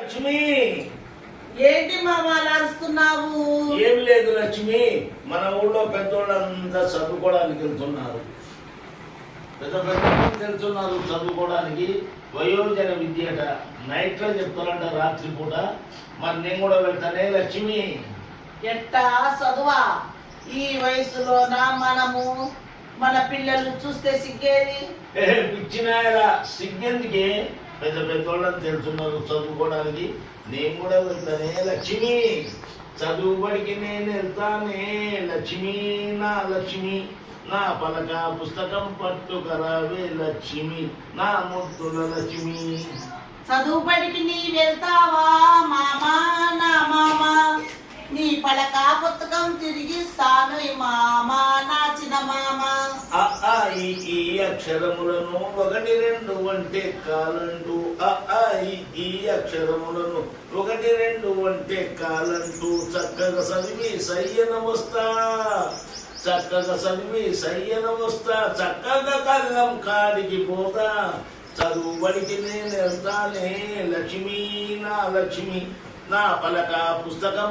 లక్ష్మి, ఏంటి మామ అరుస్తున్నావు? ఏం లేదు లక్ష్మి, మన ఊళ్ళో పెద్దోళ్ళంతా చదువుకోవడానికి వెళ్తున్నారు. పెద్ద వెళ్తున్నారు చదువుకోవడానికి. వయోజన విద్యట నైట్ లో చెప్తారంట, రాత్రి పూట. మరి నేను కూడా వెళ్తానే లక్ష్మి. ఎట్టా చదువా? ఈ వయసులోనా మనము మన పిల్లలు చూస్తే సిగ్గేది? పిచ్చినాయలా సిగ్గెందుకే? పెద్ద పెద్దోళ్ళని తెలుసున్నారు చదువుకోవడానికి. నేను కూడా వెళ్తానే లక్ష్మి. చదువు బడికి నేను వెళ్తానే లక్ష్మి. నా లక్ష్మి, నా పలక పుస్తకం పట్టుకరావే లక్ష్మి, నా ముద్దుల లక్ష్మి. చదువు బడికి నీ వెళ్తావా మామా? నా మామా నీ పలక పుస్తకం తిరిగిస్తాను మామా, నా చిన్న మామా. ఈ అక్షరములను 1 2 అంటే కాలంటూ, ఈ అక్షరములను 1 2 అంటే కాలంటూ చక్కగా చదివి సయ్యన వస్తా, చక్కగా చదివి సయ్యన వస్తా, చక్కగా కళ్ళం కాడికి పోతా. చదువు బడికి నేను వెళ్తానే లక్ష్మి. నా లక్ష్మి, నా పలక పుస్తకం